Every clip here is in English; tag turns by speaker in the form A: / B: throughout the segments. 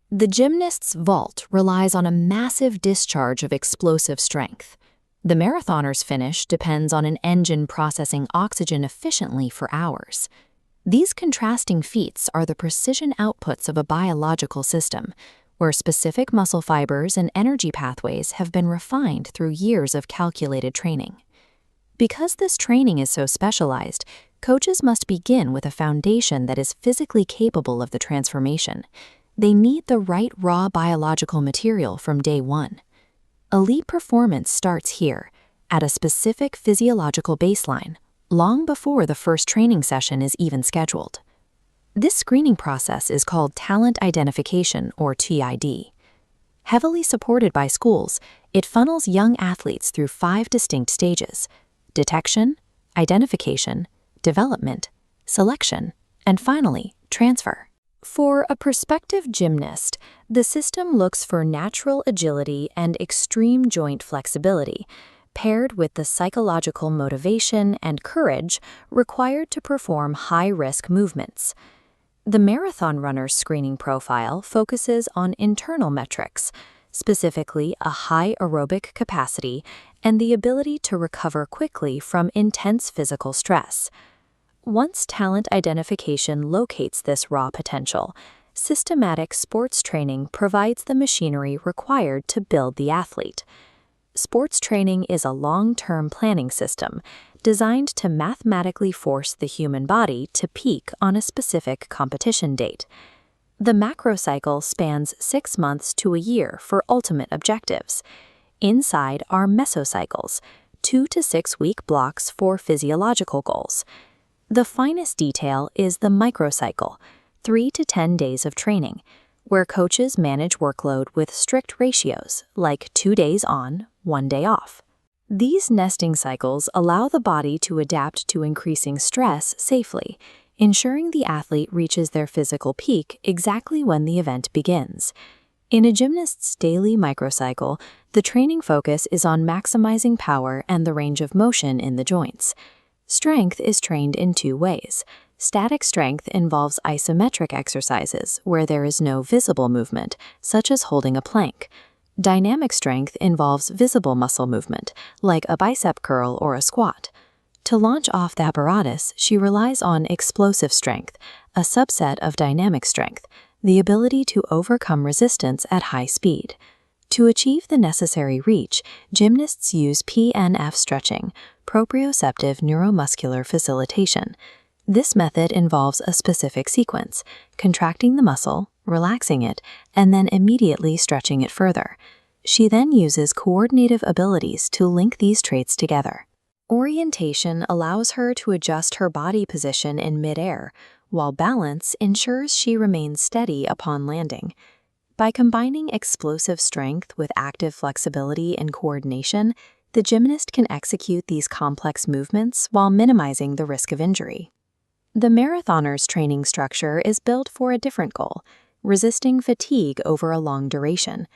A: The gymnast's vault relies on a massive discharge of explosive strength. The marathoner's finish depends on an engine processing oxygen efficiently for hours. These contrasting feats are the precision outputs of a biological system, where specific muscle fibers and energy pathways have been refined through years of calculated training. Because this training is so specialized, coaches must begin with a foundation that is physically capable of the transformation. They need the right raw biological material from day one. Elite performance starts here, at a specific physiological baseline, long before the first training session is even scheduled. This screening process is called talent identification, or TID. Heavily supported by schools, it funnels young athletes through 5 distinct stages: detection, identification, development, selection, and finally, transfer. For a prospective gymnast, the system looks for natural agility and extreme joint flexibility, paired with the psychological motivation and courage required to perform high-risk movements. The marathon runner's screening profile focuses on internal metrics, specifically a high aerobic capacity and the ability to recover quickly from intense physical stress. Once talent identification locates this raw potential, systematic sports training provides the machinery required to build the athlete. Sports training is a long-term planning system designed to mathematically force the human body to peak on a specific competition date. The macrocycle spans 6 months to a year for ultimate objectives. Inside are mesocycles, 2 to 6 week blocks for physiological goals. The finest detail is the microcycle, 3 to 10 days of training, where coaches manage workload with strict ratios, like 2 days on, 1 day off. These nesting cycles allow the body to adapt to increasing stress safely, ensuring the athlete reaches their physical peak exactly when the event begins. In a gymnast's daily microcycle, the training focus is on maximizing power and the range of motion in the joints. Strength is trained in 2 ways. Static strength involves isometric exercises where there is no visible movement, such as holding a plank. Dynamic strength involves visible muscle movement, like a bicep curl or a squat. To launch off the apparatus, she relies on explosive strength, a subset of dynamic strength, the ability to overcome resistance at high speed. To achieve the necessary reach, gymnasts use PNF stretching, proprioceptive neuromuscular facilitation. This method involves a specific sequence, contracting the muscle, relaxing it, and then immediately stretching it further. She then uses coordinative abilities to link these traits together. Orientation allows her to adjust her body position in midair, while balance ensures she remains steady upon landing. By combining explosive strength with active flexibility and coordination, the gymnast can execute these complex movements while minimizing the risk of injury. The marathoner's training structure is built for a different goal: resisting fatigue over a long duration.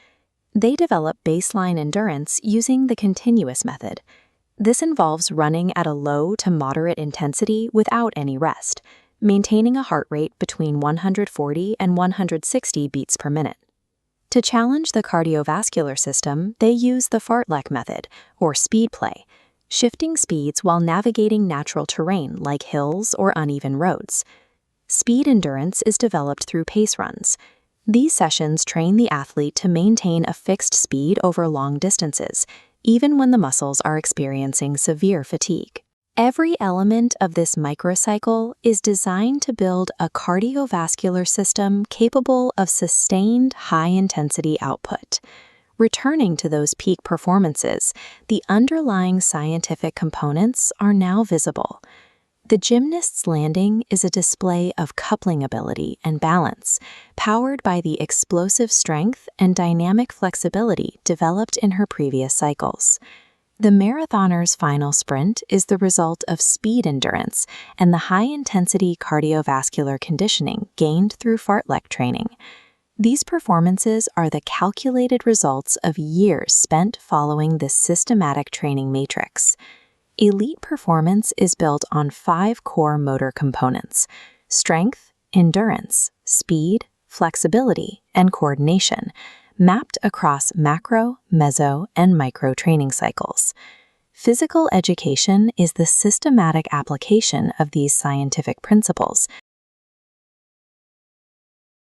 A: They develop baseline endurance using the continuous method. This involves running at a low to moderate intensity without any rest, maintaining a heart rate between 140 and 160 beats per minute. To challenge the cardiovascular system, they use the Fartlek method, or speed play, shifting speeds while navigating natural terrain like hills or uneven roads. Speed endurance is developed through pace runs. These sessions train the athlete to maintain a fixed speed over long distances, even when the muscles are experiencing severe fatigue. Every element of this microcycle is designed to build a cardiovascular system capable of sustained high-intensity output. Returning to those peak performances, the underlying scientific components are now visible. The gymnast's landing is a display of coupling ability and balance, powered by the explosive strength and dynamic flexibility developed in her previous cycles. The marathoner's final sprint is the result of speed endurance and the high-intensity cardiovascular conditioning gained through Fartlek training. These performances are the calculated results of years spent following this systematic training matrix. Elite performance is built on 5 core motor components: strength, endurance, speed, flexibility, and coordination, mapped across macro, meso, and micro training cycles. Physical education is the systematic application of these scientific principles